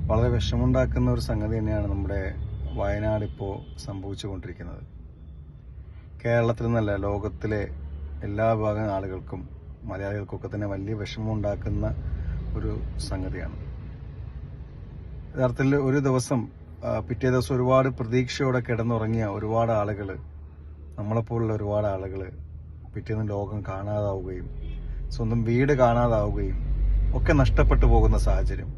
വളരെ വിഷമുണ്ടാക്കുന്ന ഒരു സംഗതി തന്നെയാണ് നമ്മുടെ വയനാട് ഇപ്പോൾ സംഭവിച്ചുകൊണ്ടിരിക്കുന്നത്. കേരളത്തിൽ നിന്നല്ല, ലോകത്തിലെ എല്ലാ വിഭാഗം ആളുകൾക്കും മലയാളികൾക്കൊക്കെ തന്നെ വലിയ വിഷമമുണ്ടാക്കുന്ന ഒരു സംഗതിയാണ്. യഥാർത്ഥത്തിൽ ഒരു ദിവസം പിറ്റേ ദിവസം ഒരുപാട് പ്രതീക്ഷയോടെ കിടന്നുറങ്ങിയ ഒരുപാട് ആളുകൾ, നമ്മളെപ്പോലുള്ള ഒരുപാട് ആളുകൾ പിറ്റേന്ന് ലോകം കാണാതാവുകയും സ്വന്തം വീട് കാണാതാവുകയും ഒക്കെ നഷ്ടപ്പെട്ടു പോകുന്ന സാഹചര്യം.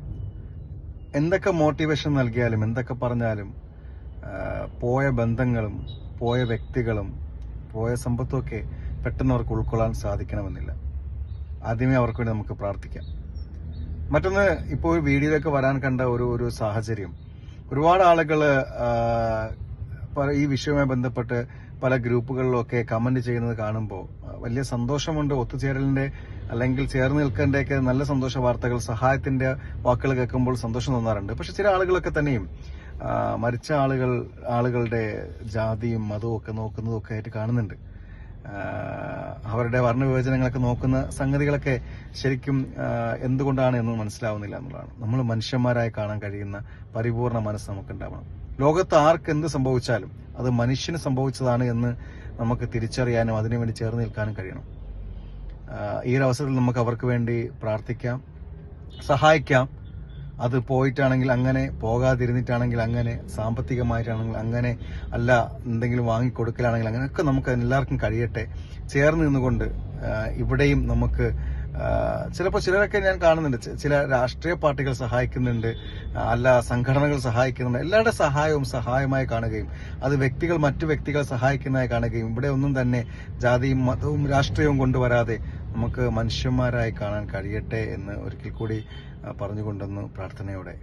എന്തൊക്കെ മോട്ടിവേഷൻ നൽകിയാലും എന്തൊക്കെ പറഞ്ഞാലും പോയ ബന്ധങ്ങളും പോയ വ്യക്തികളും പോയ സമ്പത്തുമൊക്കെ പെട്ടെന്ന് അവർക്ക് ഉൾക്കൊള്ളാൻ സാധിക്കണമെന്നില്ല. ആദ്യമേ അവർക്ക് വേണ്ടി നമുക്ക് പ്രാർത്ഥിക്കാം. മറ്റൊന്ന്, ഇപ്പോൾ ഒരു വീഡിയോയിലേക്ക് വരാൻ കണ്ട ഒരു സാഹചര്യം, ഒരുപാട് ആളുകൾ ഈ വിഷയവുമായി ബന്ധപ്പെട്ട് പല ഗ്രൂപ്പുകളിലൊക്കെ കമന്റ് ചെയ്യുന്നത് കാണുമ്പോൾ വലിയ സന്തോഷമുണ്ട്. ഒത്തുചേരലിന്റെ അല്ലെങ്കിൽ ചേർന്ന് നിൽക്കേണ്ടയൊക്കെ നല്ല സന്തോഷ വാർത്തകൾ, സഹായത്തിന്റെ വാക്കുകൾ കേൾക്കുമ്പോൾ സന്തോഷം തോന്നാറുണ്ട്. പക്ഷെ ചില ആളുകളൊക്കെ തന്നെയും മരിച്ച ആളുകളുടെ ജാതിയും മതവും ഒക്കെ നോക്കുന്നതൊക്കെ ആയിട്ട് കാണുന്നുണ്ട്. അവരുടെ വർണ്ണവിവേചനങ്ങളൊക്കെ നോക്കുന്ന സംഗതികളൊക്കെ ശരിക്കും എന്തുകൊണ്ടാണ് എന്ന് മനസ്സിലാവുന്നില്ല എന്നുള്ളതാണ്. നമ്മൾ മനുഷ്യന്മാരായി കാണാൻ കഴിയുന്ന പരിപൂർണ മനസ്സ് നമുക്കുണ്ടാവണം. ലോകത്ത് ആർക്ക് എന്ത് സംഭവിച്ചാലും അത് മനുഷ്യന് സംഭവിച്ചതാണ് എന്ന് നമുക്ക് തിരിച്ചറിയാനും അതിനുവേണ്ടി ചേർന്ന് നിൽക്കാനും കഴിയണം. ഈ ഒരു അവസരത്തിൽ നമുക്ക് അവർക്ക് വേണ്ടി പ്രാർത്ഥിക്കാം, സഹായിക്കാം. അത് പോയിട്ടാണെങ്കിൽ അങ്ങനെ, പോകാതിരുന്നിട്ടാണെങ്കിൽ അങ്ങനെ, സാമ്പത്തികമായിട്ടാണെങ്കിൽ അങ്ങനെ, അല്ല എന്തെങ്കിലും വാങ്ങിക്കൊടുക്കലാണെങ്കിൽ അങ്ങനെയൊക്കെ നമുക്ക് എല്ലാവർക്കും കഴിയട്ടെ. ചേർന്ന് നിന്നുകൊണ്ട് ഇവിടെയും നമുക്ക് ചിലപ്പോൾ ചിലരൊക്കെ ഞാൻ കാണുന്നുണ്ട്, ചില രാഷ്ട്രീയ പാർട്ടികൾ സഹായിക്കുന്നുണ്ട്, അല്ല സംഘടനകൾ സഹായിക്കുന്നുണ്ട്. എല്ലാവരുടെ സഹായവും സഹായമായി കാണുകയും അത് മറ്റു വ്യക്തികളെ സഹായിക്കുന്നതായി കാണുകയും ഇവിടെ ഒന്നും തന്നെ ജാതിയും മതവും രാഷ്ട്രീയവും കൊണ്ടുവരാതെ നമുക്ക് മനുഷ്യന്മാരായി കാണാൻ കഴിയട്ടെ എന്ന് ഒരിക്കൽ കൂടി പറഞ്ഞുകൊണ്ടെന്ന് പ്രാർത്ഥനയോടെ